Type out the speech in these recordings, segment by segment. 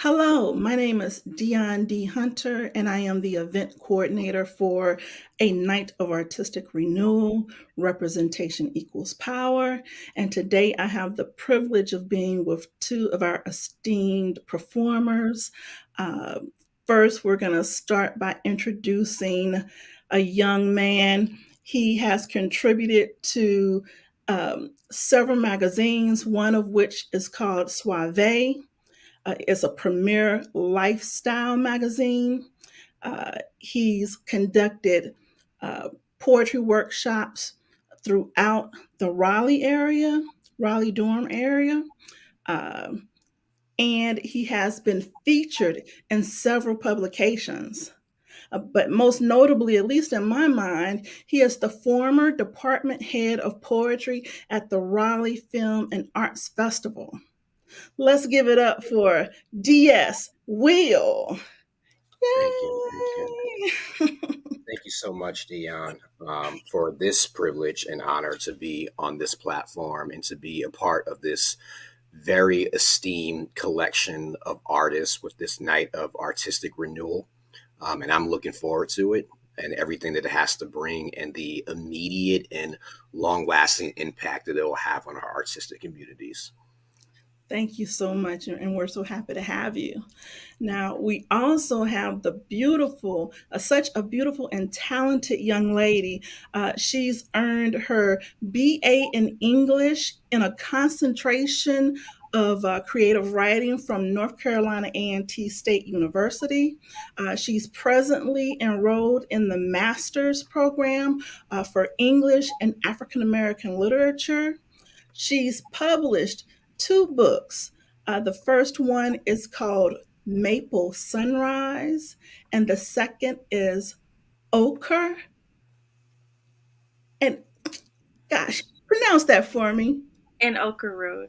Hello, my name is Dionne D. Hunter, and I am the event coordinator for a Night of Artistic Renewal, Representation Equals Power. And today I have the privilege of being with two of our esteemed performers. Uh, First, we're going to start by introducing a young man. He has contributed to several magazines, one of which is called Suave. It's a premier lifestyle magazine. He's conducted poetry workshops throughout the Raleigh Durham area. Uh, and he has been featured in several publications. But most notably, at least in my mind, he is the former department head of poetry at the Raleigh Film and Arts Festival. Let's give it up for DS Will. Thank you. Thank you. Yay! Thank you so much, Dion, for this privilege and honor to be on this platform and to be a part of this very esteemed collection of artists with this night of artistic renewal. And I'm looking forward to it and everything that it has to bring and the immediate and long lasting impact that it will have on our artistic communities. Thank you so much, and we're so happy to have you. Now, we also have the beautiful, such a beautiful and talented young lady. She's earned her BA in English in a concentration of creative writing from North Carolina A&T State University. She's presently enrolled in the master's program for English and African American literature. She's published two books. The first one is called Maple Sunrise, and the second is Ochre. And gosh, pronounce that for me. In Oka Road.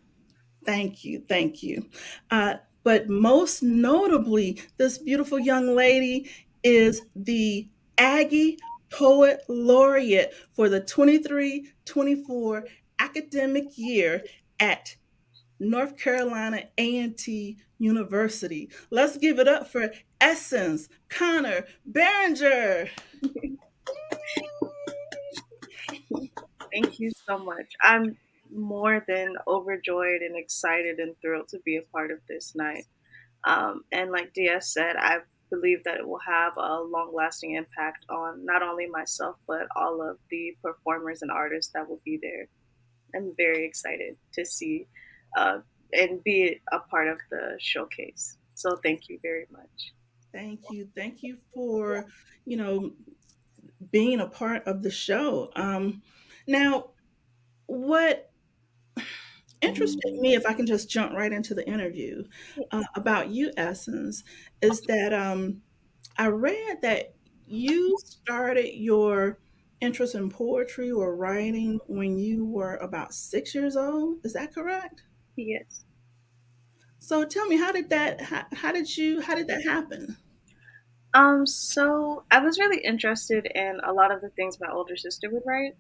Thank you, thank you. But most notably, this beautiful young lady is the Aggie Poet Laureate for the 23-24 academic year at North Carolina A&T University. Let's give it up for Essence Connor Behringer. Thank you so much. I'm more than overjoyed and excited and thrilled to be a part of this night. And like DS said, I believe that it will have a long lasting impact on not only myself, but all of the performers and artists that will be there. I'm very excited to see uh, and be a part of the showcase. So thank you very much. Thank you. Thank you for, you know, being a part of the show. Now, what interested me, if I can just jump right into the interview about you, Essence, is that I read that you started your interest in poetry or writing when you were about 6 years old. Is that correct? Yes. So tell me, how did that happen? So I was really interested in a lot of the things my older sister would write.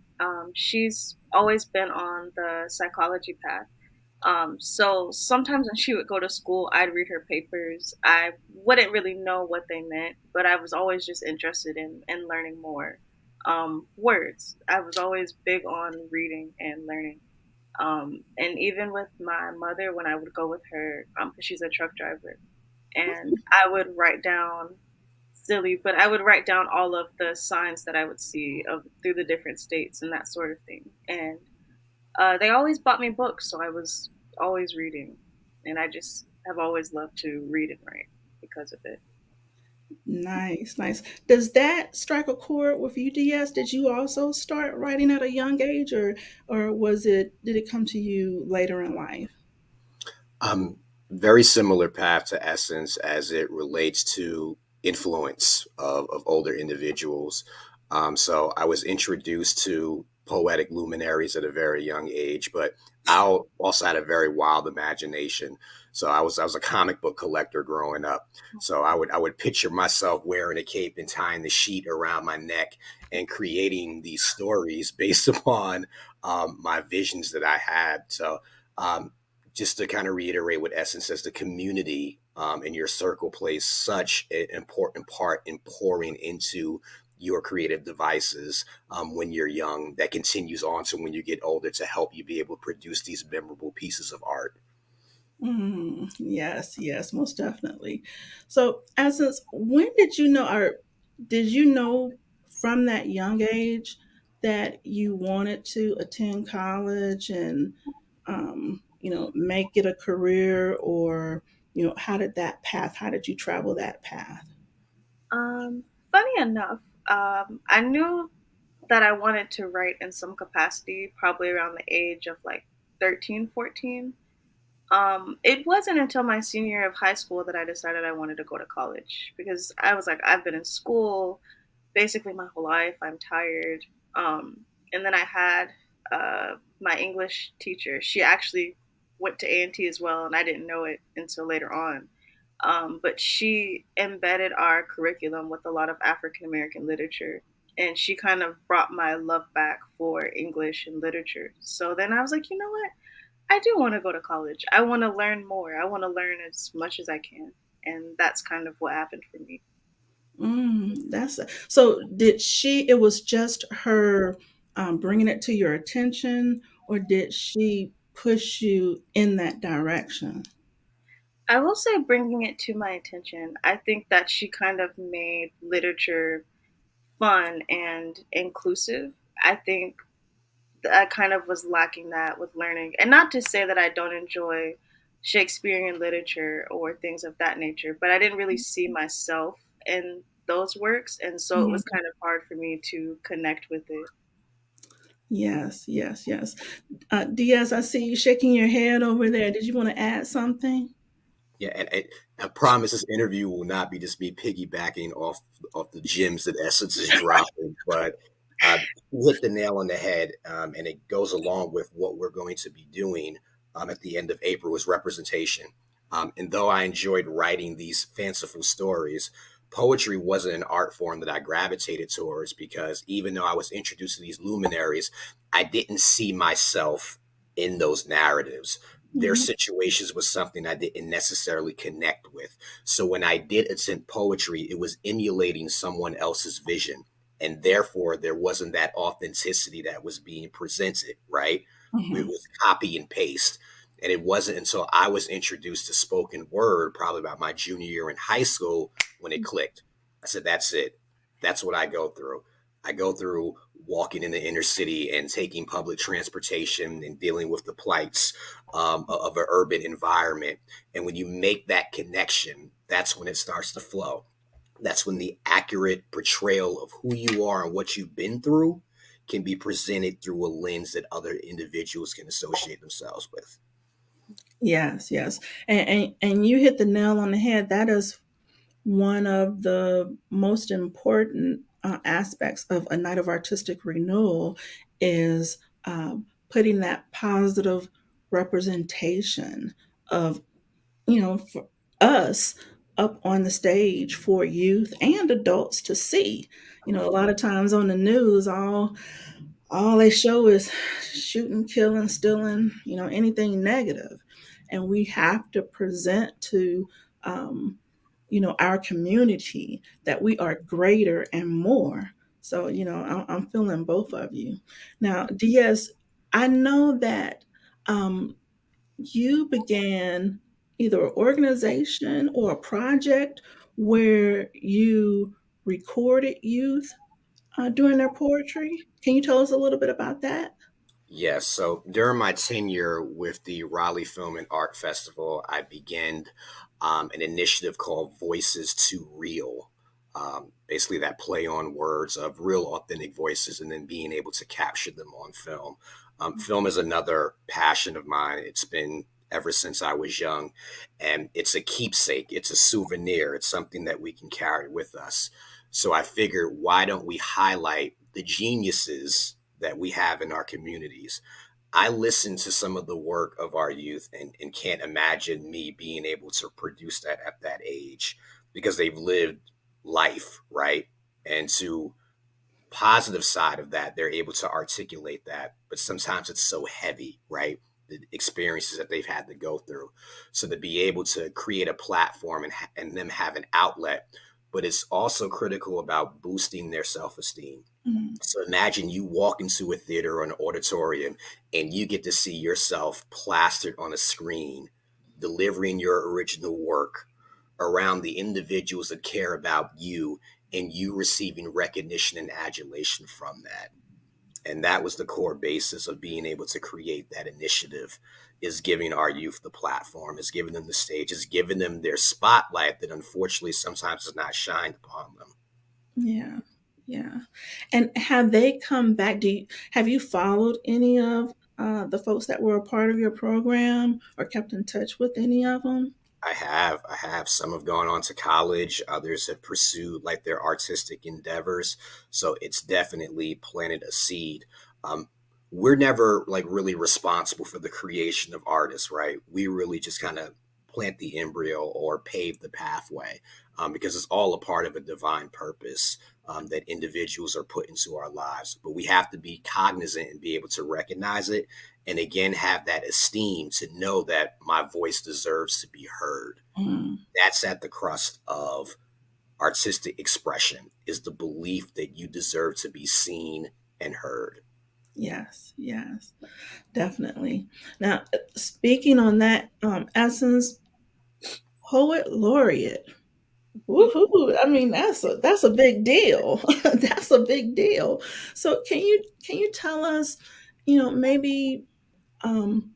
She's always been on the psychology path. So sometimes when she would go to school, I'd read her papers. I wouldn't really know what they meant, but I was always just interested in learning more. Words. I was always big on reading and learning. And even with my mother, when I would go with her, because she's a truck driver, and I would write down silly, but I would write down all of the signs that I would see of through the different states and that sort of thing. And they always bought me books, so I was always reading, and I just have always loved to read and write because of it. Nice, nice. Does that strike a chord with you, DS? Did you also start writing at a young age, or did it come to you later in life? Very similar path to Essence as it relates to influence of older individuals. So I was introduced to poetic luminaries at a very young age, but I also had a very wild imagination. So I was a comic book collector growing up. So I would picture myself wearing a cape and tying the sheet around my neck and creating these stories based upon my visions that I had. So just to kind of reiterate what Essence says, the community in your circle plays such an important part in pouring into your creative devices when you're young, that continues on to when you get older to help you be able to produce these memorable pieces of art. Yes, yes, most definitely. So, Essence, when did you know, or did you know from that young age that you wanted to attend college and, make it a career, or, how did you travel that path? Funny enough, I knew that I wanted to write in some capacity probably around the age of like 13, 14. It wasn't until my senior year of high school that I decided I wanted to go to college because I was like, I've been in school basically my whole life. I'm tired. And then I had my English teacher. She actually went to A&T as well, and I didn't know it until later on. But she embedded our curriculum with a lot of African American literature. And she kind of brought my love back for English and literature. So then I was like, you know what? I do want to go to college. I want to learn more. I want to learn as much as I can. And that's kind of what happened for me. That's so. Did she? It was just her bringing it to your attention, or did she push you in that direction? I will say, bringing it to my attention, I think that she kind of made literature fun and inclusive. I think I kind of was lacking that with learning. And not to say that I don't enjoy Shakespearean literature or things of that nature, but I didn't really see myself in those works. And so it was Mhm. kind of hard for me to connect with it. Yes, yes, yes. Diaz, I see you shaking your head over there. Did you want to add something? Yeah, and I promise this interview will not be just me piggybacking off the gems that Essence is dropping, but you hit the nail on the head, and it goes along with what we're going to be doing at the end of April is representation. And though I enjoyed writing these fanciful stories, poetry wasn't an art form that I gravitated towards because even though I was introduced to these luminaries, I didn't see myself in those narratives. Their Mhm. situations was something I didn't necessarily connect with. So when I did attempt poetry, it was emulating someone else's vision. And therefore, there wasn't that authenticity that was being presented, right? It Mhm. was copy and paste. And it wasn't until I was introduced to spoken word, probably about my junior year in high school, when it clicked. I said, that's it. That's what I go through. I go through walking in the inner city and taking public transportation and dealing with the plights of an urban environment. And when you make that connection, that's when it starts to flow. That's when the accurate portrayal of who you are and what you've been through can be presented through a lens that other individuals can associate themselves with. Yes, yes. And you hit the nail on the head. That is one of the most important aspects of a night of artistic renewal is putting that positive representation of, for us up on the stage for youth and adults to see. A lot of times on the news, all they show is shooting, killing, stealing, anything negative. And we have to present to, our community that we are greater and more. So, I'm feeling both of you. Now, Diaz, I know that you began either an organization or a project where you recorded youth doing their poetry. Can you tell us a little bit about that? Yes. So during my tenure with the Raleigh Film and Art Festival, I began an initiative called Voices to Real. Basically, that play on words of real, authentic voices and then being able to capture them on film. Film is another passion of mine. It's been ever since I was young, and it's a keepsake, it's a souvenir, it's something that we can carry with us. So I figured, why don't we highlight the geniuses that we have in our communities? I listen to some of the work of our youth and can't imagine me being able to produce that at that age because they've lived life, right? And to positive side of that, they're able to articulate that. But sometimes it's so heavy, right? the experiences that they've had to go through. So to be able to create a platform and them have an outlet, but it's also critical about boosting their self-esteem. Mm. So imagine you walk into a theater or an auditorium and you get to see yourself plastered on a screen, delivering your original work around the individuals that care about you, and you receiving recognition and adulation from that. And that was the core basis of being able to create that initiative, is giving our youth the platform, is giving them the stage, is giving them their spotlight that unfortunately sometimes is not shined upon them. Yeah. Yeah. And have they come back? Have you followed any of the folks that were a part of your program or kept in touch with any of them? I have. Some have gone on to college. Others have pursued like their artistic endeavors. So it's definitely planted a seed. Um, we're never like really responsible for the creation of artists, right? We really just kind of plant the embryo or pave the pathway, because it's all a part of a divine purpose, that individuals are put into our lives. But we have to be cognizant and be able to recognize it, and again have that esteem to know that my voice deserves to be heard. Mm. That's at the crust of artistic expression, is the belief that you deserve to be seen and heard. Yes, yes, definitely. Now, speaking on that, Essence Poet Laureate. Woohoo! I mean, that's a big deal. That's a big deal. So, can you tell us, maybe um,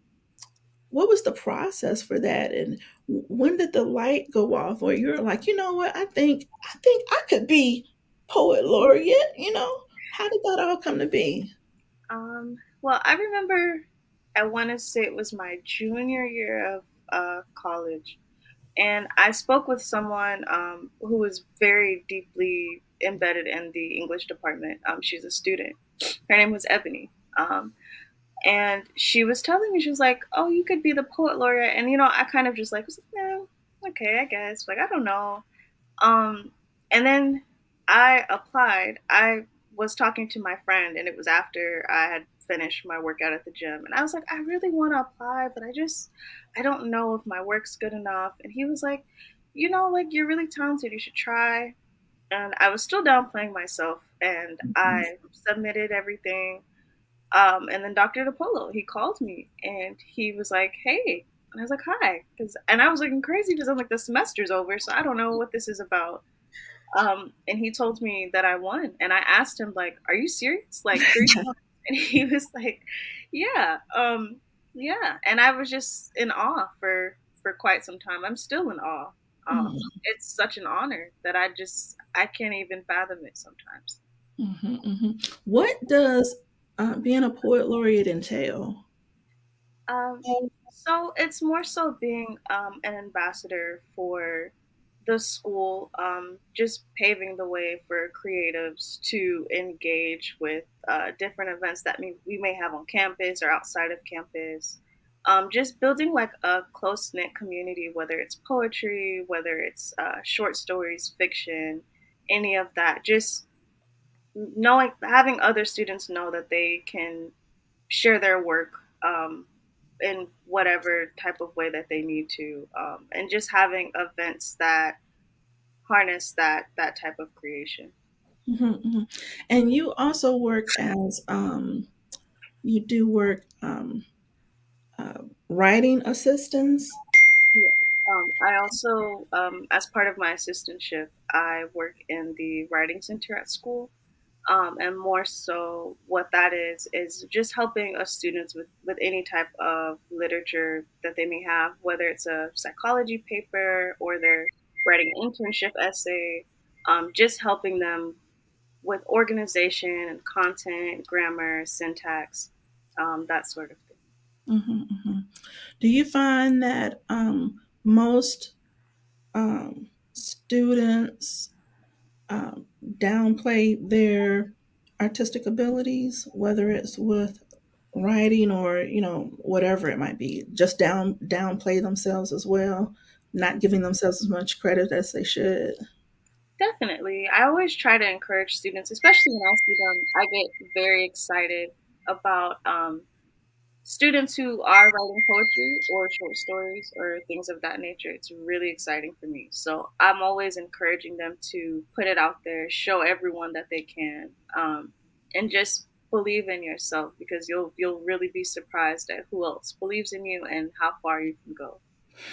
what was the process for that, and when did the light go off, where you're like, you know what, I think I could be poet laureate. How did that all come to be? Well, I remember I want to say it was my junior year of college, and I spoke with someone who was very deeply embedded in the English department. She's a student. Her name was Ebony. And she was telling me, she was like, "Oh, you could be the poet laureate." And I kind of just like was like, "No, okay, I guess." Like, I don't know. Um, and then I applied. I was talking to my friend, and it was after I had finished my workout at the gym. And I was like, I really want to apply, but I don't know if my work's good enough. And he was like, like, you're really talented. You should try. And I was still downplaying myself, and Mhm. I submitted everything. And then Dr. DePolo, he called me and he was like, "Hey," and I was like, "Hi," and I was looking crazy because I'm like, the semester's over, so I don't know what this is about. And he told me that I won, and I asked him like, "Are you serious?" Like 3 times, and he was like, "Yeah, yeah." And I was just in awe for quite some time. I'm still in awe. Mhm. It's such an honor that I can't even fathom it sometimes. Mhm, mhm. What does being a poet laureate entail? Um, so it's more so being an ambassador for the school, just paving the way for creatives to engage with different events that we may have on campus or outside of campus. Just building like a close knit community, whether it's poetry, whether it's short stories, fiction, any of that. Just knowing, having other students know that they can share their work in whatever type of way that they need to, and just having events that harness that type of creation. Mhm, mhm. And you also work as you do work writing assistance. Yeah. I also, as part of my assistantship, I work in the writing center at school. And more so, what that is just helping us students with any type of literature that they may have, whether it's a psychology paper or they're writing an internship essay, just helping them with organization and content, grammar, syntax, that sort of thing. Mhm, mhm. Do you find that most students downplay their artistic abilities, whether it's with writing or whatever it might be, just downplay themselves as well, not giving themselves as much credit as they should? Definitely. I always try to encourage students, especially when I see them, I get very excited about students who are writing poetry or short stories or things of that nature, it's really exciting for me. So I'm always encouraging them to put it out there, show everyone that they can, and just believe in yourself, because you'll really be surprised at who else believes in you and how far you can go.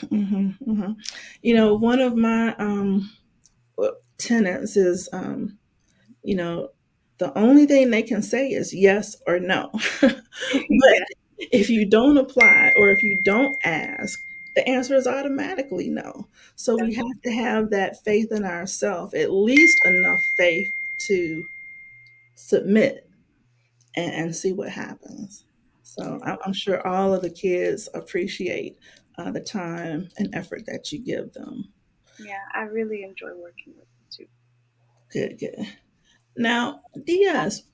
Hmm. Hmm. One of my tenants is, you know, the only thing they can say is yes or no. But Yeah, if you don't apply or if you don't ask, the answer is automatically no. So we definitely. have to have that faith in ourselves, at least enough faith to submit and see what happens. So Yeah, I'm sure all of the kids appreciate the time and effort that you give them. yeah, I really enjoy working with them too. Good, good. Now, Diaz,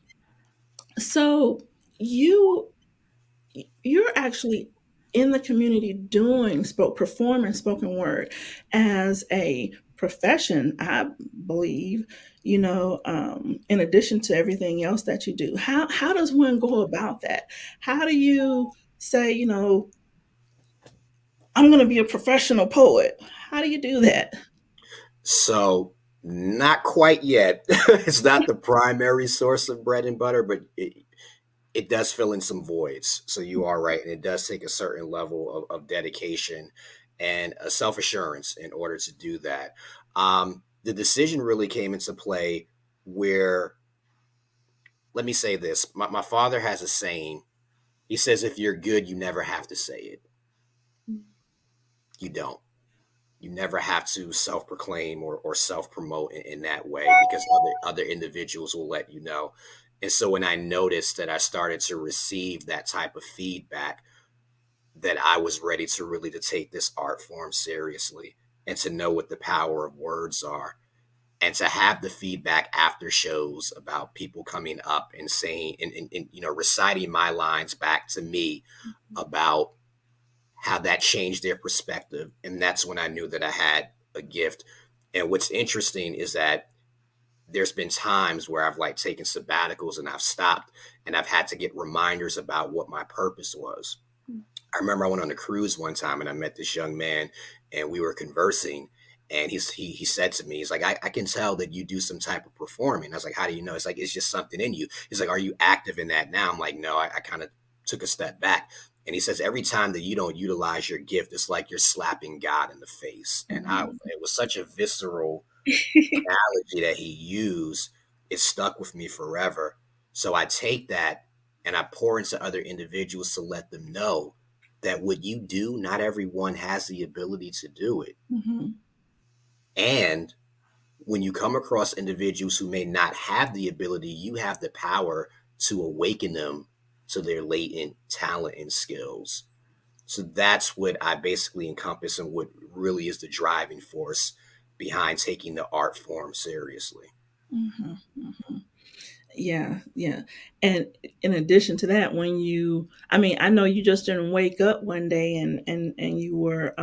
so you you're actually in the community doing performing spoken word as a profession, I believe. In addition to everything else that you do, how does one go about that? How do you say, I'm going to be a professional poet? How do you do that? So, not quite yet. It's not the primary source of bread and butter, but it does fill in some voids. So you are right, and it does take a certain level of dedication and a self assurance in order to do that. The decision really came into play where, let me say this: my father has a saying. He says, "If you're good, you never have to say it. You don't. You never have to self proclaim or self promote in that way because other individuals will let you know." And so when I noticed that I started to receive that type of feedback, that I was ready to really to take this art form seriously and to know what the power of words are, and to have the feedback after shows about people coming up and saying and reciting my lines back to me about how that changed their perspective. And that's when I knew that I had a gift. And what's interesting is that there's been times where I've like taken sabbaticals and I've stopped and I've had to get reminders about what my purpose was. I remember I went on a cruise one time and I met this young man and we were conversing, and he said to me, he's like, I can tell that you do some type of performing. I was like, how do you know? It's like, it's just something in you. He's like, are you active in that now? I'm like, no, I kind of took a step back. And he says, every time that you don't utilize your gift, it's like you're slapping God in the face. And Mhm. it was such a visceral analogy that he used. It stuck with me forever. So I take that and I pour into other individuals to let them know that what you do, not everyone has the ability to do it. Mhm. And when you come across individuals who may not have the ability, you have the power to awaken them to their latent talent and skills. So that's what I basically encompass and what really is the driving force behind taking the art form seriously. Mhm. Mhm. Yeah, yeah. And in addition to that, I mean, I know you just didn't wake up one day and you were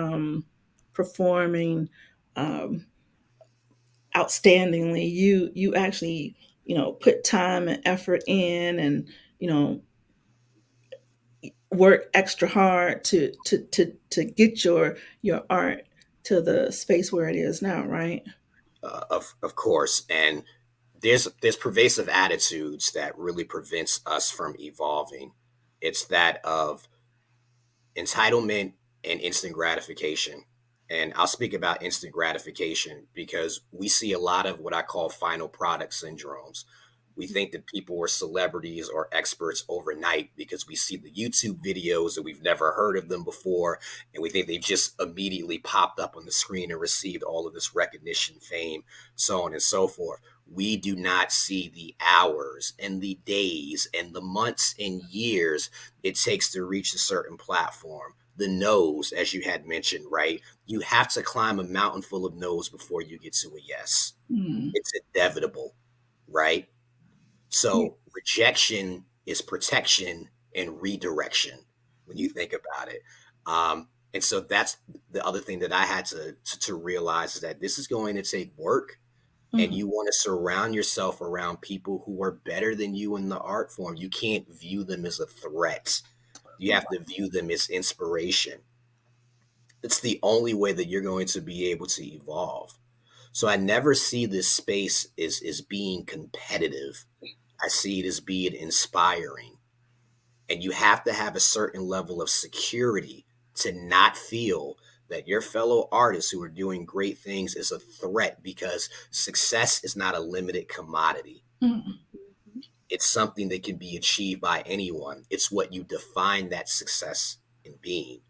performing um, outstandingly. You actually, put time and effort in, and you know, work extra hard to get your art to the space where it is now, right? Of course, and there's pervasive attitudes that really prevents us from evolving. It's that of entitlement and instant gratification. And I'll speak about instant gratification because we see a lot of what I call final product syndromes. We think that people are celebrities or experts overnight because we see the YouTube videos and we've never heard of them before. And we think they've just immediately popped up on the screen and received all of this recognition, fame, so on and so forth. We do not see the hours and the days and the months and years it takes to reach a certain platform. The no's, as you had mentioned, right? You have to climb a mountain full of no's before you get to a yes. Mm. It's inevitable, right? Yeah. So rejection is protection and redirection when you think about it. And so that's the other thing that I had to realize is that this is going to take work, and Mm. you want to surround yourself around people who are better than you in the art form. You can't view them as a threat. You have to view them as inspiration. It's the only way that you're going to be able to evolve. So I never see this space as being competitive. I see it as being inspiring. And you have to have a certain level of security to not feel that your fellow artists who are doing great things is a threat, because success is not a limited commodity. Mm. It's something that can be achieved by anyone. It's what you define that success in being.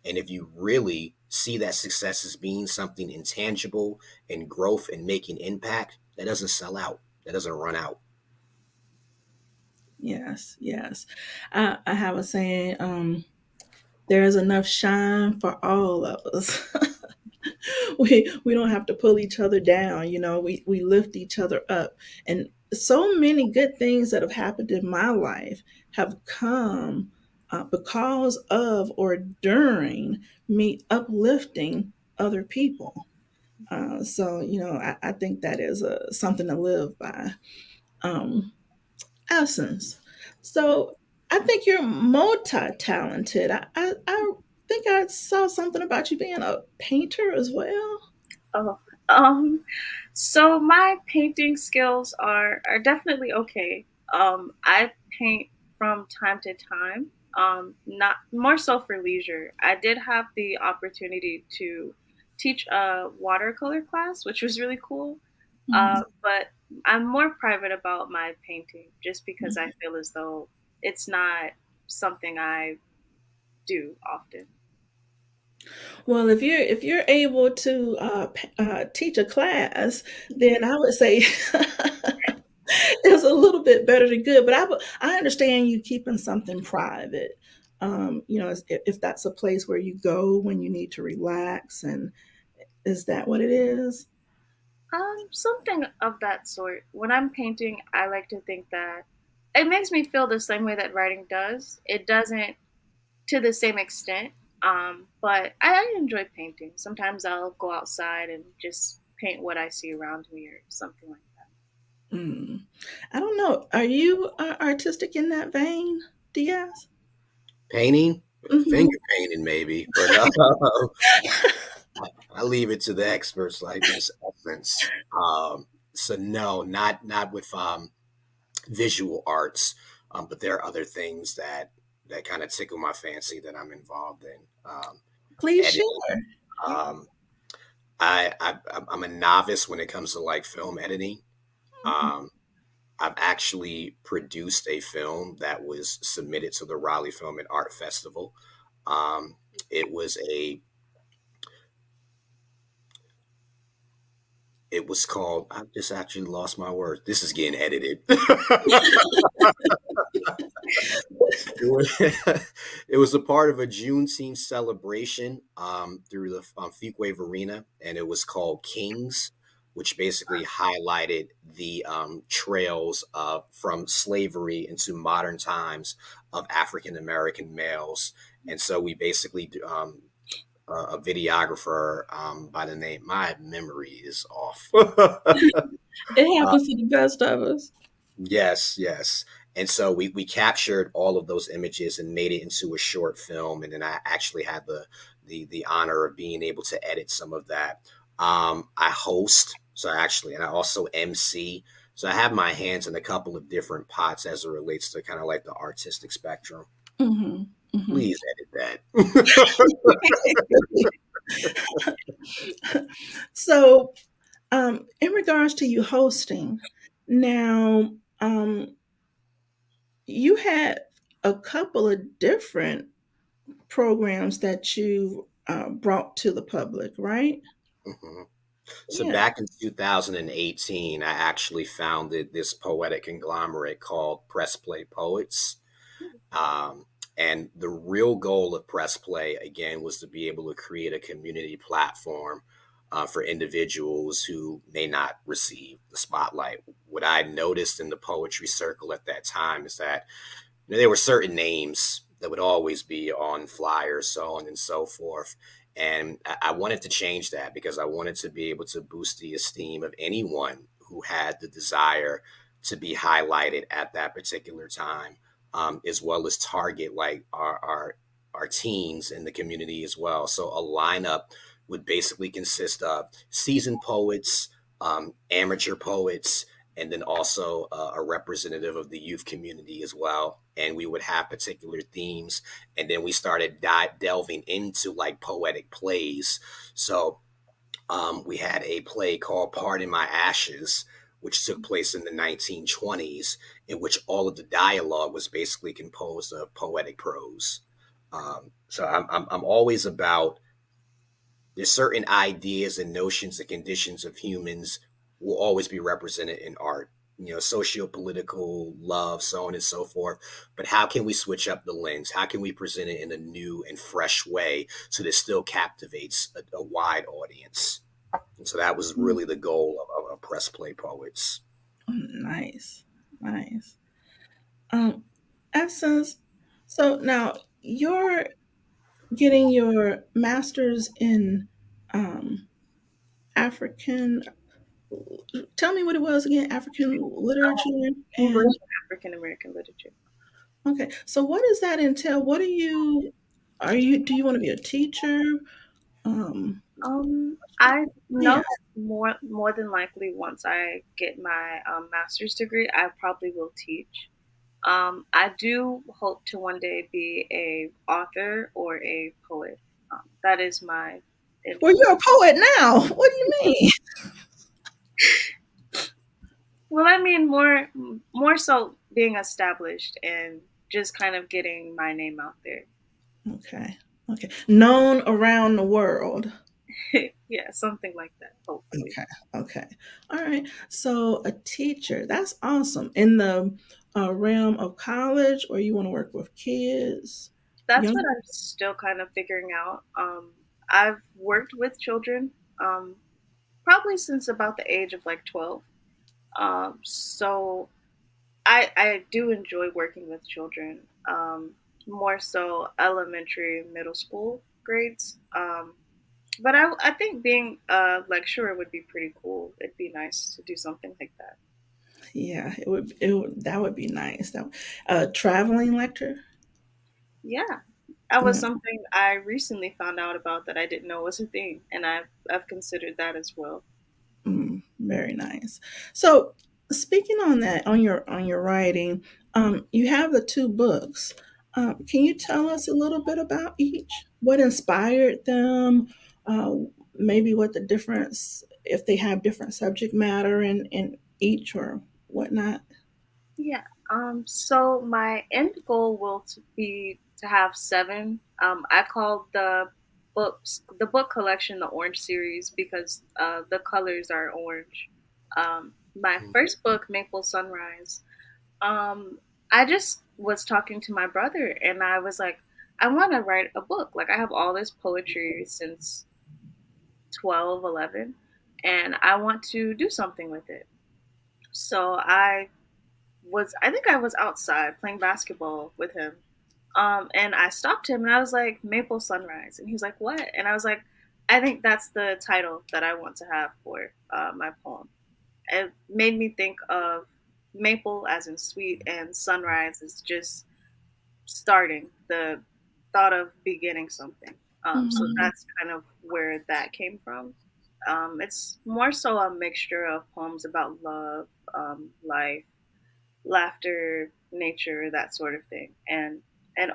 And if you really see that success as being something intangible and growth and making impact, that doesn't sell out. That doesn't run out. Yes, yes. I have a saying, there's enough shine for all of us. We don't have to pull each other down, we lift each other up. And so many good things that have happened in my life have come because of or during me uplifting other people. So I think that is something to live by. um, Essence. So I think you're multi-talented. I think I saw something about you being a painter as well. Oh, um, so my painting skills are definitely okay. I paint from time to time. Not more so for leisure. I did have the opportunity to teach a watercolor class, which was really cool. Mhm. But I'm more private about my painting just because I Mhm. feel as though it's not something I do often. Well, if you're able to teach a class, then I would say it's a little bit better than good. But I understand you keeping something private. If that's a place where you go when you need to relax, and is that what it is? Something of that sort. When I'm painting, I like to think that it makes me feel the same way that writing does. It doesn't to the same extent, but I enjoy painting. Sometimes I'll go outside and just paint what I see around me or something like that. Mm. I don't know. Are you artistic in that vein, Diaz? Painting, Hmm. finger painting maybe, but I leave it to the experts like Miss Essence. So no, not with visual arts, but there are other things that kind of tickle my fancy that I'm involved in. Please Editing. share. Um, I'm a novice when it comes to like film editing. Um, I've actually produced a film that was submitted to the Raleigh Film and Art Festival. Um, it was a it was called, I just actually lost my words. This is getting edited. It was, it was a part of a Juneteenth celebration through the Fuquay Arena, and it was called Kings, which basically highlighted the trails from slavery into modern times of African American males. And so we basically a videographer by the name, my memory is off. It happens to the best of us. Yes, yes. And so we captured all of those images and made it into a short film. And then I actually had the honor of being able to edit some of that. I host, so actually, and I also MC. So I have my hands in a couple of different pots as it relates to kind of like the artistic spectrum. Hmm. Hmm. Please edit that. So, in regards to you hosting, now, you had a couple of different programs that you brought to the public, right? Mhm. So Yeah. back in 2018, I actually founded this poetic conglomerate called Press Play Poets. Um, and the real goal of Press Play, again, was to be able to create a community platform for individuals who may not receive the spotlight. What I noticed in the poetry circle at that time is that there were certain names that would always be on flyers, so on and so forth. And I wanted to change that because I wanted to be able to boost the esteem of anyone who had the desire to be highlighted at that particular time. as well as target like our teens in the community as well. So a lineup would basically consist of seasoned poets, amateur poets, and then also a representative of the youth community as well. And we would have particular themes. And then we started delving into like poetic plays. So we had a play called Pardon My Ashes, which took place in the 1920s, in which all of the dialogue was basically composed of poetic prose. So I'm always about there's certain ideas and notions and conditions of humans will always be represented in art, socio-political, love, so on and so forth. But how can we switch up the lens? How can we present it in a new and fresh way so that it still captivates a wide audience? And so that was really the goal of Press Play Poets. Nice, nice. Um, Essence. So now you're getting your master's in um, African. Tell me what it was again. African literature English and and African American literature. okay. So what does that entail? What are you? Are you? Do you want to be a teacher? I know Yeah. that more than likely once I get my master's degree, I probably will teach. I do hope to one day be a author or a poet. That is my Well, interest. you're a poet now. What do you mean? Well, I mean more so being established and just kind of getting my name out there. Okay. Okay. Known around the world. Yeah, something like that, hopefully. Okay. Okay. All right. So a teacher, that's awesome. In the realm of college, or you want to work with kids, That's young. what I'm still kind of figuring out. I've worked with children um, probably since about the age of like 12. So I do enjoy working with children, more so elementary, middle school grades. But I think being a lecturer would be pretty cool. It'd be nice to do something like that. Yeah, it would. It would. That would be nice. That traveling lecture. Yeah, that was Yeah. something I recently found out about that I didn't know was a thing, and I've considered that as well. Very nice. So, speaking on that, on your writing, you have the two books. Can you tell us a little bit about each? What inspired them? Uh, Maybe what the difference, if they have different subject matter in each or whatnot. Yeah. So my end goal will to be to have seven. I call the book collection the Orange series because the colors are orange. My first book, Maple Sunrise. Um, I just was talking to my brother and I was like, I want to write a book. Like I have all this poetry since 12, 11, and I want to do something with it. So I think I was outside playing basketball with him. And I stopped him and I was like, Maple Sunrise. And he was like, what? And I was like, I think that's the title that I want to have for my poem. It made me think of maple as in sweet and sunrise is just starting, the thought of beginning something. So Mhm. that's kind of where that came from. It's more so a mixture of poems about love, life, laughter, nature, that sort of thing. And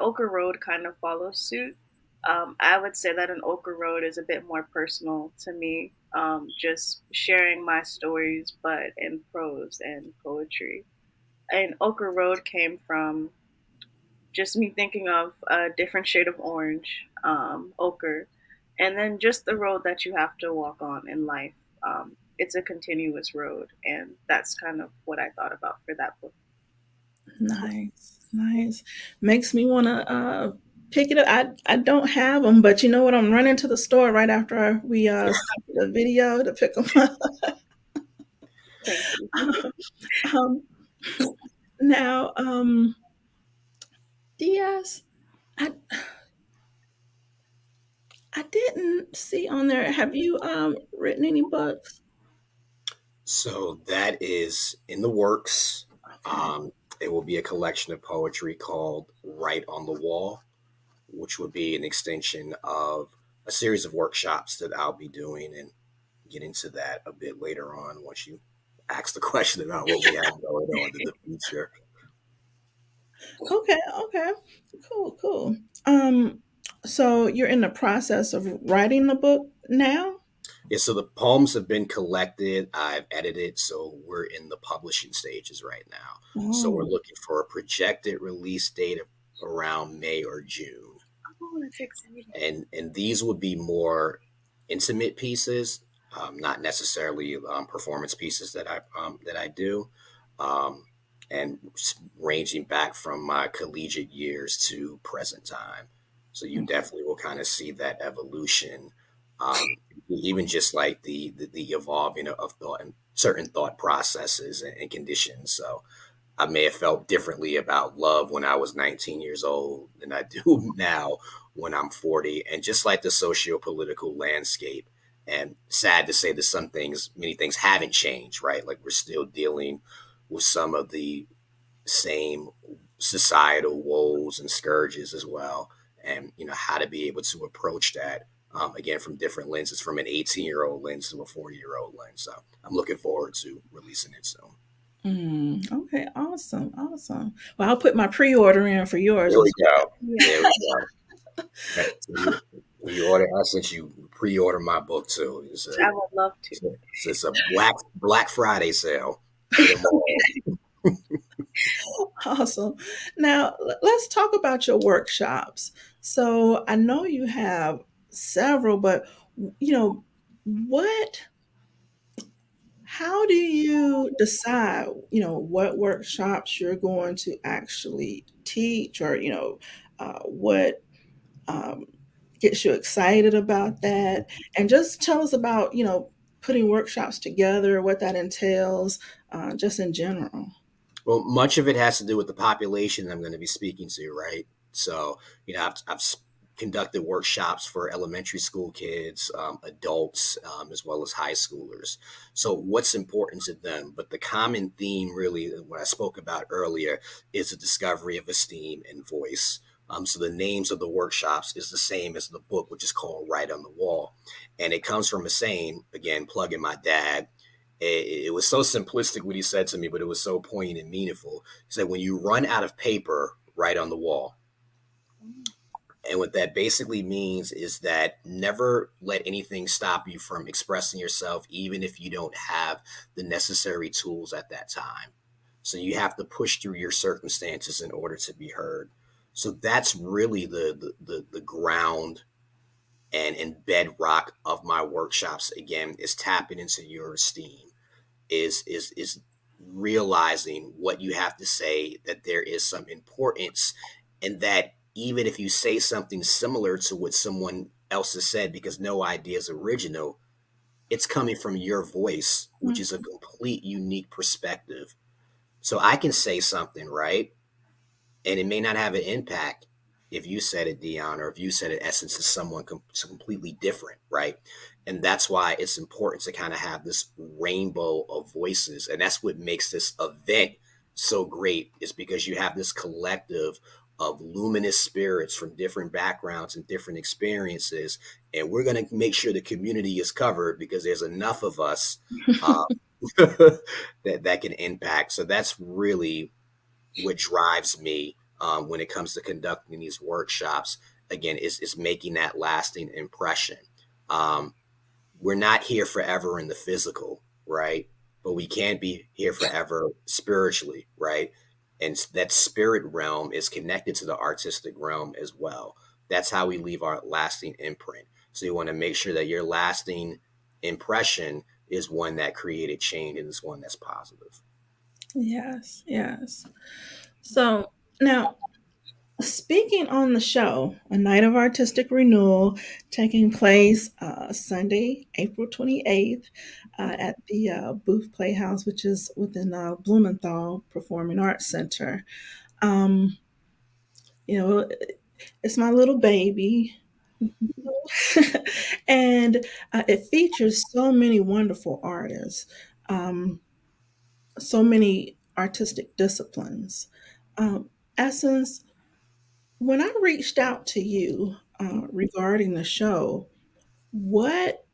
Ochre Road kind of follows suit. I would say that an Ochre Road is a bit more personal to me, just sharing my stories, but in prose and poetry. And Ochre Road came from just me thinking of a different shade of orange, ochre, and then just the road that you have to walk on in life. It's a continuous road, and that's kind of what I thought about for that book. Nice, nice. Makes me want to pick it up. I don't have them, but you know what? I'm running to the store right after we stop the video to pick them up. Thank you. um, Now, Diaz, I I didn't see on there. Have you written any books? So that is in the works. Okay. It will be a collection of poetry called Write on the Wall, which would be an extension of a series of workshops that I'll be doing, and get into that a bit later on once you ask the question about what we have going on in the future. Okay, okay. Cool, cool. Um, so you're in the process of writing the book now? Yeah, so the poems have been collected. I've edited, so we're in the publishing stages right now. So we're Oh, looking for a projected release date of around May or June. Oh, that's exciting. And these would be more intimate pieces, not necessarily performance pieces that I do, um, and ranging back from my collegiate years to present time. So you definitely will kind of see that evolution, even just like the evolving of thought and certain thought processes and conditions. So I may have felt differently about love when I was 19 years old than I do now when I'm 40. And just like the socio-political landscape, and sad to say that many things haven't changed, right? Like we're still dealing with some of the same societal woes and scourges as well. And, how to be able to approach that, again, from different lenses, from an 18-year-old lens to a 40-year-old lens. So I'm looking forward to releasing it soon. okay, awesome, awesome. Well, I'll put my pre-order in for yours There we as go. Yeah, There we go. Right. So you order, I sent you pre-order my book too. I would love to. It's a Black Friday sale. Get them all. well. Awesome. Now, let's talk about your workshops. So I know you have several, but you know, what how do you decide, what workshops you're going to actually teach, or, what um, gets you excited about that? And just tell us about, putting workshops together, what that entails, just in general. Well, much of it has to do with the population I'm going to be speaking to, right? So, I've conducted workshops for elementary school kids, adults, as well as high schoolers. So, what's important to them? But the common theme, really, what I spoke about earlier, is the discovery of esteem and voice. So, the names of the workshops is the same as the book, which is called Right on the Wall. And it comes from a saying, again, plugging my dad. It was so simplistic what he said to me, but it was so poignant and meaningful. He said, when you run out of paper, write on the wall. And what that basically means is that never let anything stop you from expressing yourself, even if you don't have the necessary tools at that time. So you have to push through your circumstances in order to be heard. So that's really the ground and bedrock of my workshops. Again, is tapping into your esteem, is realizing what you have to say, that there is some importance, and that even if you say something similar to what someone else has said, because no idea is original, it's coming from your voice, which is a complete unique perspective. So I can say something, right? And it may not have an impact if you said it, Dion, or if you said it, Essence, to someone completely different, right? And that's why it's important to kind of have this rainbow of voices, and that's what makes this event so great, is because you have this collective of luminous spirits from different backgrounds and different experiences, and we're going to make sure the community is covered because there's enough of us uh, that can impact. So that's really what drives me, when it comes to conducting these workshops. Again, is making that lasting impression. Um, we're not here forever in the physical, right? But we can be here forever spiritually, right? And that spirit realm is connected to the artistic realm as well. That's how we leave our lasting imprint. So you want to make sure that your lasting impression is one that created change and is one that's positive. Yes, yes. So now, speaking on the show, A Night of Artistic Renewal, taking place Sunday, April 28th, at the Booth Playhouse, which is within Blumenthal Performing Arts Center. Um, you know, it's my little baby. And it features so many wonderful artists. Um, so many artistic disciplines. Essence, when I reached out to you regarding the show, what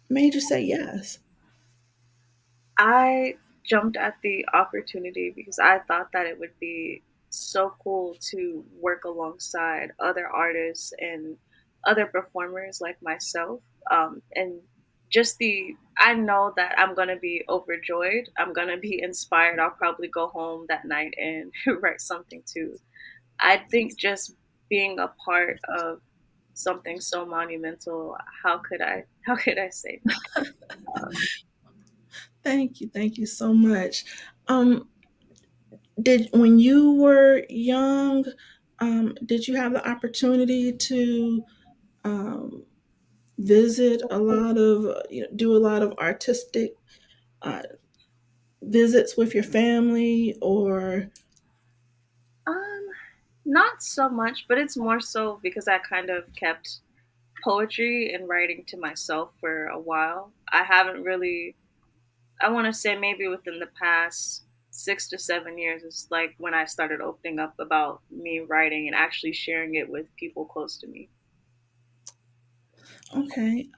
made you say yes? I jumped at the opportunity because I thought that it would be so cool to work alongside other artists and other performers like myself. And just I know that I'm going to be overjoyed. I'm going to be inspired. I'll probably go home that night and write something too. I think just being a part of something so monumental, how could I say no? Um, Thank you so much. Um, did when you were young, did you have the opportunity to um, visit a lot of, do a lot of artistic uh, visits with your family, or um, Not so much, but it's more so because I kind of kept poetry and writing to myself for a while. I haven't really, I want to say maybe within the past 6 to 7 years is like when I started opening up about me writing and actually sharing it with people close to me. okay,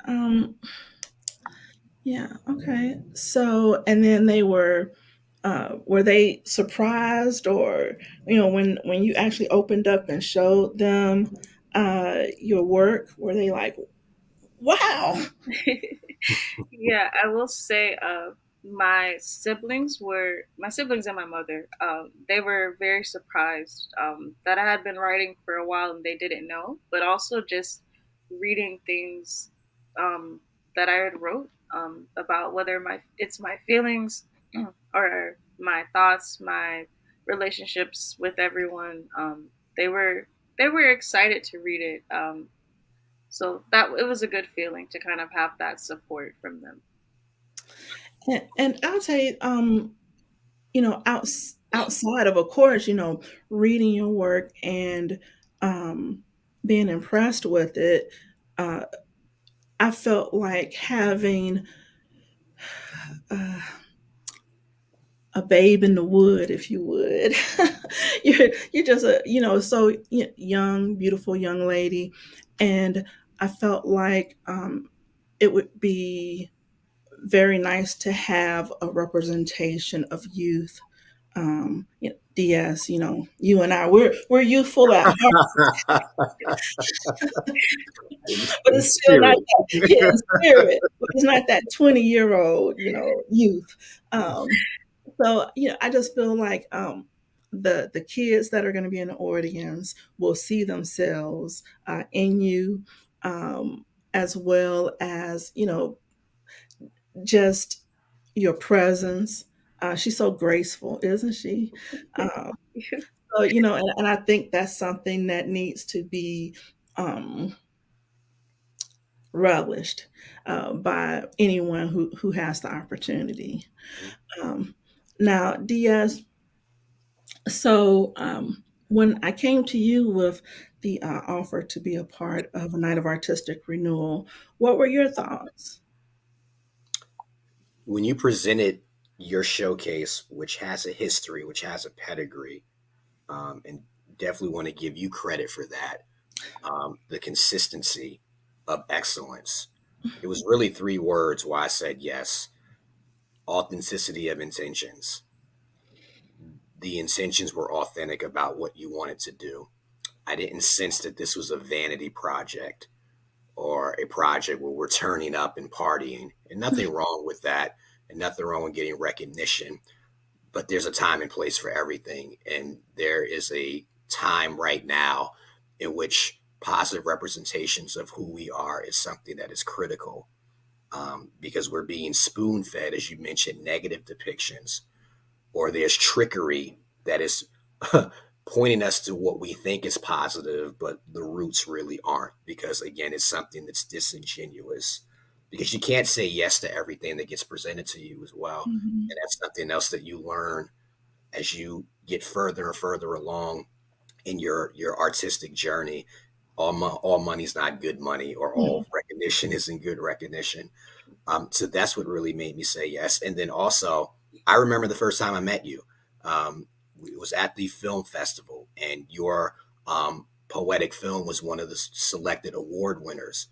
yeah, okay. So, and then were they surprised, or when you actually opened up and showed them your work, were they like, wow? Yeah, I will say my siblings and my mother, they were very surprised that I had been writing for a while and they didn't know, but also just reading things um, that I had wrote about whether my feelings or my thoughts, my relationships with everyone. They were they were excited to read it. So that it was a good feeling to kind of have that support from them. And I'll tell you, outside of course, reading your work and being impressed with it, uh, I felt like having uh, a babe in the wood, if you would. You're just a so young, beautiful young lady, and I felt like it would be very nice to have a representation of youth. DS, you and I, we're youthful at heart, but In it's still not spirit. that, yeah, in spirit, but it's not that 20-year-old, youth. Um, So, I just feel like the kids that are going to be in the audience will see themselves in you, as well as just your presence. She's so graceful, isn't she? Um, so, and I think that's something that needs to be um, relished by anyone who has the opportunity. Um, Now, Diaz, so, when I came to you with the offer to be a part of a Night of Artistic Renewal, what were your thoughts? When you presented your showcase, which has a history, which has a pedigree, and definitely want to give you credit for that, the consistency of excellence. It was really three words why I said yes: authenticity of intentions. The intentions were authentic about what you wanted to do. I didn't sense that this was a vanity project or a project where we're turning up and partying. And nothing wrong with that, and nothing wrong with getting recognition. But there's a time and place for everything. And there is a time right now in which positive representations of who we are is something that is critical, because we're being spoon fed, as you mentioned, negative depictions, or there's trickery that is pointing us to what we think is positive, but the roots really aren't, because again, it's something that's disingenuous, because you can't say yes to everything that gets presented to you as well. Mhm. And that's something else that you learn as you get further and further along in your artistic journey. All money's not good money, or Mhm. all recognition isn't good recognition. So that's what really made me say yes. And then also, I remember the first time I met you. It was at the film festival, and your poetic film was one of the selected award winners.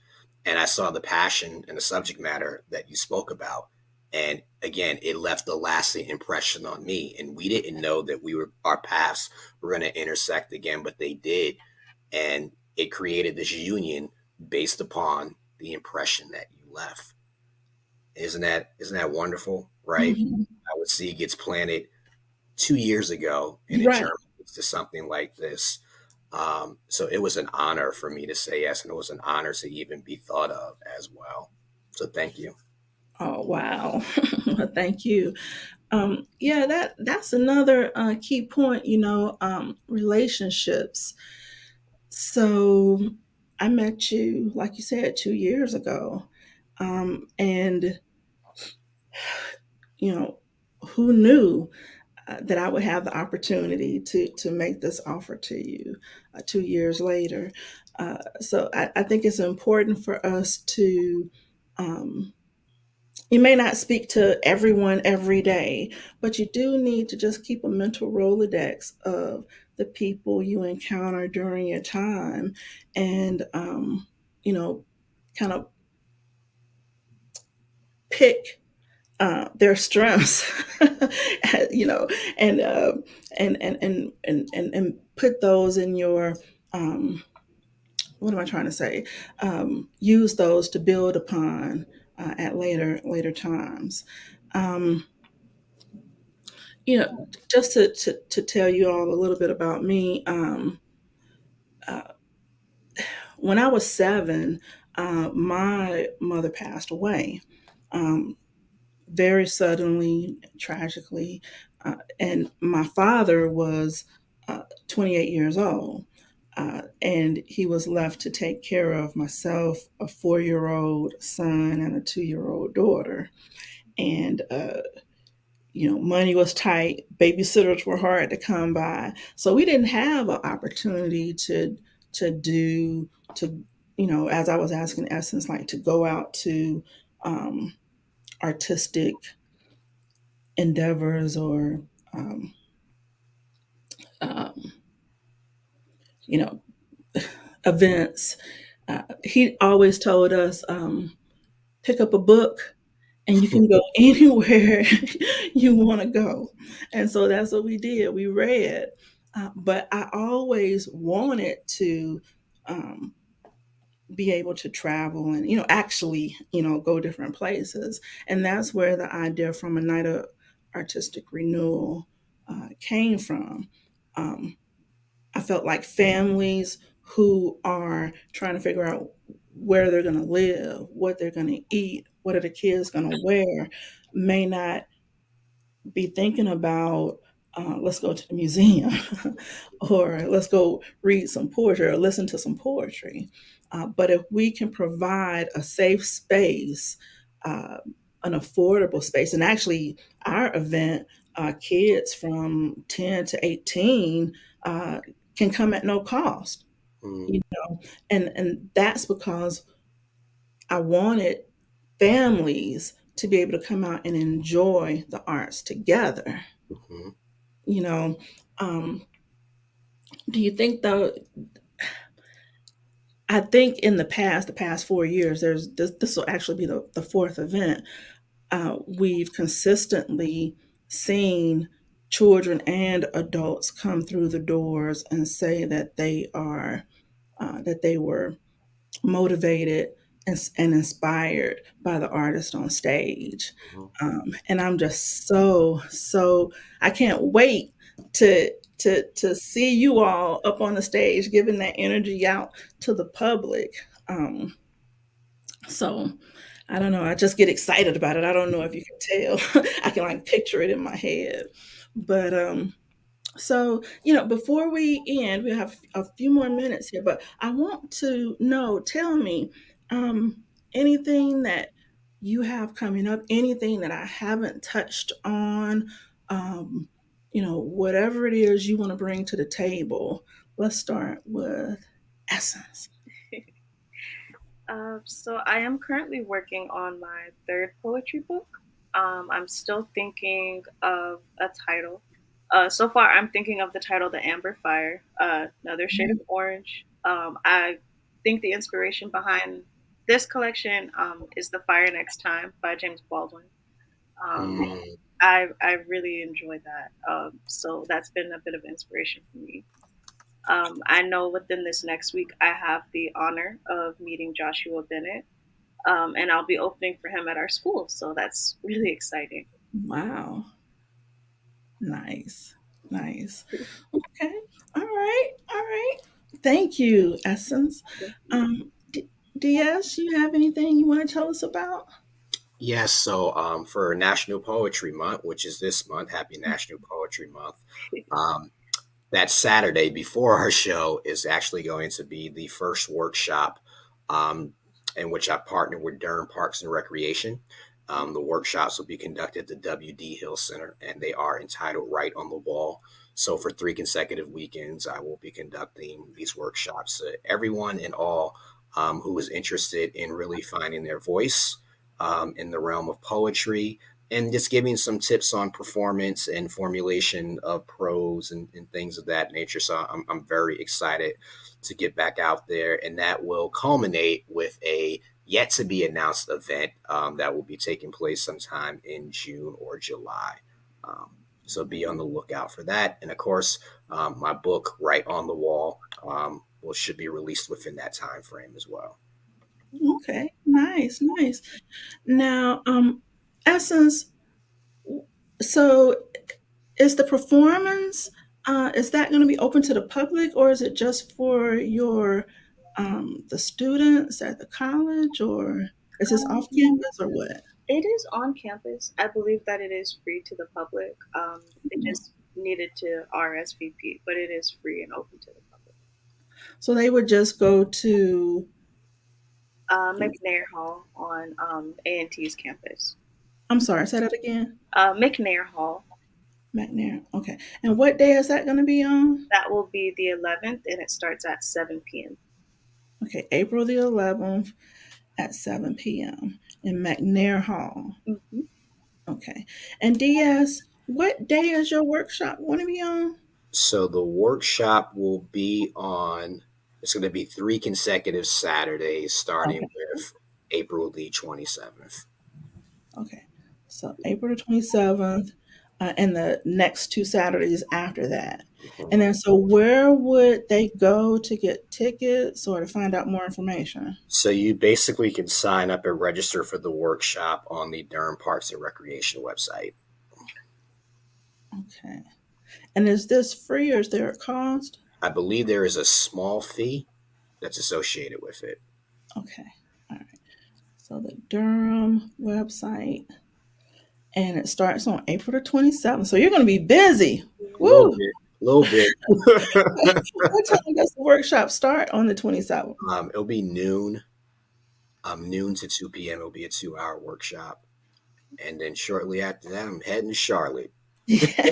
And I saw the passion and the subject matter that you spoke about. And again, it left a lasting impression on me. And we didn't know that our paths were going to intersect again, but they did. And it created this union based upon the impression that you left. Isn't that wonderful, right? Mhm. How a seed gets planted 2 years ago and it Right. germinates to something like this. So it was an honor for me to say yes, and it was an honor to even be thought of as well. So thank you. Oh, wow. Thank you. Yeah, that's another key point, relationships. So I met you, like you said, 2 years ago. And, you know, who knew that I would have the opportunity to make this offer to you 2 years later? So I think it's important for us to. You may not speak to everyone every day, but you do need to just keep a mental Rolodex of the people you encounter during your time, and you know, kind of pick their strengths, you know, and, and put those in your what am I trying to say? Use those to build upon at later times. Um, just to tell you all a little bit about me. Uh, when I was 7, my mother passed away. Um, very suddenly, tragically. And my father was 28 years old. And he was left to take care of myself, a 4-year-old son, and a 2-year-old daughter. And, money was tight, babysitters were hard to come by. So we didn't have an opportunity to do, as I was asking Essence, like to go out to um, artistic endeavors or um, um, you know events. He always told us, pick up a book and you can go anywhere you want to go. And so that's what we did. We read. But I always wanted to um, be able to travel and, actually, go different places. And that's where the idea from a night of artistic renewal came from. Um, I felt like families who are trying to figure out where they're going to live, what they're going to eat, what are the kids going to wear, may not be thinking about, let's go to the museum or let's go read some poetry or listen to some poetry. But if we can provide a safe space, uh, an affordable space, and actually, our event, kids from 10 to 18 uh, can come at no cost, Mm-hmm. you know, and that's because I wanted families to be able to come out and enjoy the arts together. Mm-hmm. You know, um, do you think though? I think in the past 4 years, there's this will actually be the fourth event. We've consistently seen children and adults come through the doors and say that they were motivated and inspired by the artist on stage. And I'm just so I can't wait to to see you all up on the stage giving that energy out to the public. So I don't know. I just get excited about it. I don't know if you can tell. I can like picture it in my head. But so, before we end, we have a few more minutes here, but I want to know, tell me, anything that you have coming up, anything that I haven't touched on, um, whatever it is you want to bring to the table. Let's start with Essence. So I am currently working on my third poetry book. I'm still thinking of a title. So far, I'm thinking of the title "The Amber Fire," another shade of orange. I think the inspiration behind this collection is "The Fire Next Time" by James Baldwin. Um, Mm, I really enjoy that. So that's been a bit of inspiration for me. I know within this next week, I have the honor of meeting Joshua Bennett, and I'll be opening for him at our school. So that's really exciting. Wow. Nice. Nice. Okay. All right. All right. Thank you, Essence. DS, you have anything you want to tell us about? yes, so for National Poetry Month, which is this month, happy National Poetry Month. Um, that Saturday before our show is actually going to be the first workshop um, in which I partnered with Durham Parks and Recreation. The workshops will be conducted at the W.D. Hill Center, and they are entitled Right on the Wall. So, for 3 consecutive weekends, I will be conducting these workshops. Everyone and all who is interested in really finding their voice in the realm of poetry, and just giving some tips on performance and formulation of prose and things of that nature. So I'm very excited to get back out there, and that will culminate with a yet to be announced event that will be taking place sometime in June or July. Um, so be on the lookout for that. And of course, my book, Right on the Wall, should be released within that time frame as well. Okay. Nice. Nice. Now, Essence, so is the performance is that going to be open to the public, or is it just for your the students at the college, or is this off Um, campus or what? it is on campus. I believe that it is free to the public. They just needed to RSVP, but it is free and open to the public. So they would just go to, McNair Hall on A&T's campus. I'm sorry, say that again. McNair Hall. McNair. Okay. And what day is that going to be on? That will be the 11th, and it starts at 7 p.m. Okay, April the 11th at 7 p.m. in McNair Hall. Mm-hmm. Okay. And DS, what day is your workshop going to be on? So the workshop will be on, it's going to be 3 consecutive Saturdays, starting Okay. with April the 27th. Okay. So April the 27th, and the next two Saturdays after that. And then, so where would they go to get tickets or to find out more information? So you basically can sign up and register for the workshop on the Durham Parks and Recreation website. Okay. And is this free or is there a cost? I believe there is a small fee that's associated with it. Okay. All right. So the Durham website, and it starts on April the 27th. So you're going to be busy. A little Woo! bit, a little bit. What time does the workshop start on the 27th? It'll be noon to 2 p.m. It'll be a 2 hour workshop. And then shortly after that, I'm heading to Charlotte. Yeah.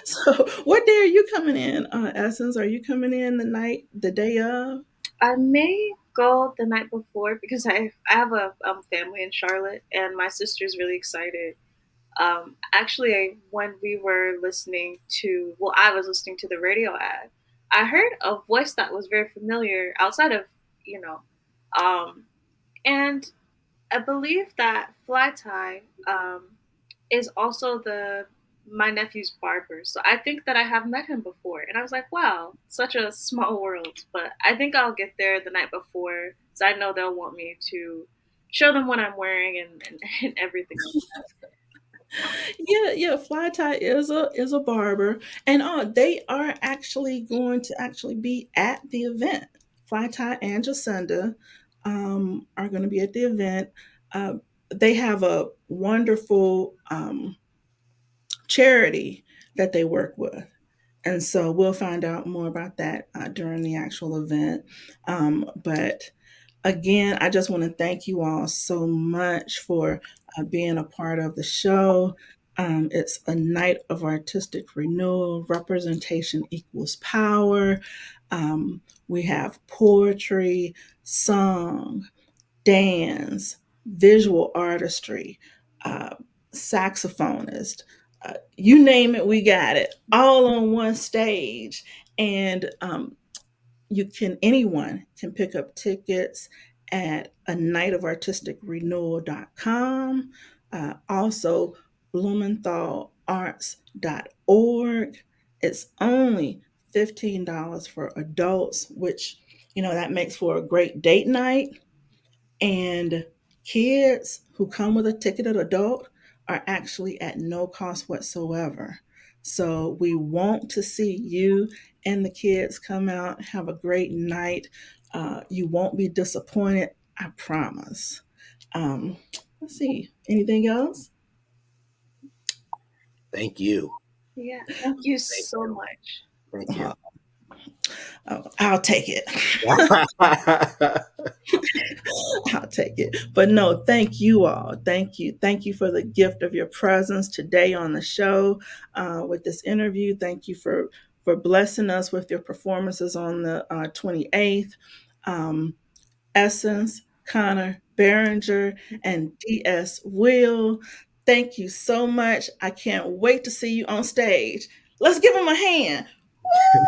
So what day are you coming in, Essence? Are you coming in the day of? I may go the night before because I have a family in Charlotte, and my sister's really excited. Actually, when we were listening to, well, I was listening to the radio ad, I heard a voice that was very familiar outside of, you know, um, and I believe that Fly Tie is also the my nephew's barber. So I think that I have met him before. And I was like, wow, such a small world. But I think I'll get there the night before. So I know they'll want me to show them what I'm wearing and everything like Yeah, yeah. Fly Tie is a barber, and they are actually going to actually be at the event. Fly Tie and Jacinda are going to be at the event. Uh, they have a wonderful charity that they work with. And so we'll find out more about that during the actual event. But again, I just want to thank you all so much for being a part of the show. It's a night of artistic renewal. Representation equals power. We have poetry, song, dance, visual artistry. uh, saxophonist. You name it, we got it all on one stage. And anyone can pick up tickets at a nightofartisticrenewal.com. Also, blumenthalarts.org. It's only $15 for adults, which, that makes for a great date night. And kids who come with a ticketed adult are actually at no cost whatsoever. So we want to see you and the kids come out, have a great night. You won't be disappointed, I promise. Um, let's see, anything else? Thank you. Yeah, thank you Thank so you. much. Thank you. Uh, I'll take it. I'll take it. But no, thank you all. Thank you. Thank you for the gift of your presence today on the show with this interview. Thank you for blessing us with your performances on the 28th. Um, Essence, Connor, Behringer, and DS Will. Thank you so much. I can't wait to see you on stage. Let's give them a hand. Woo!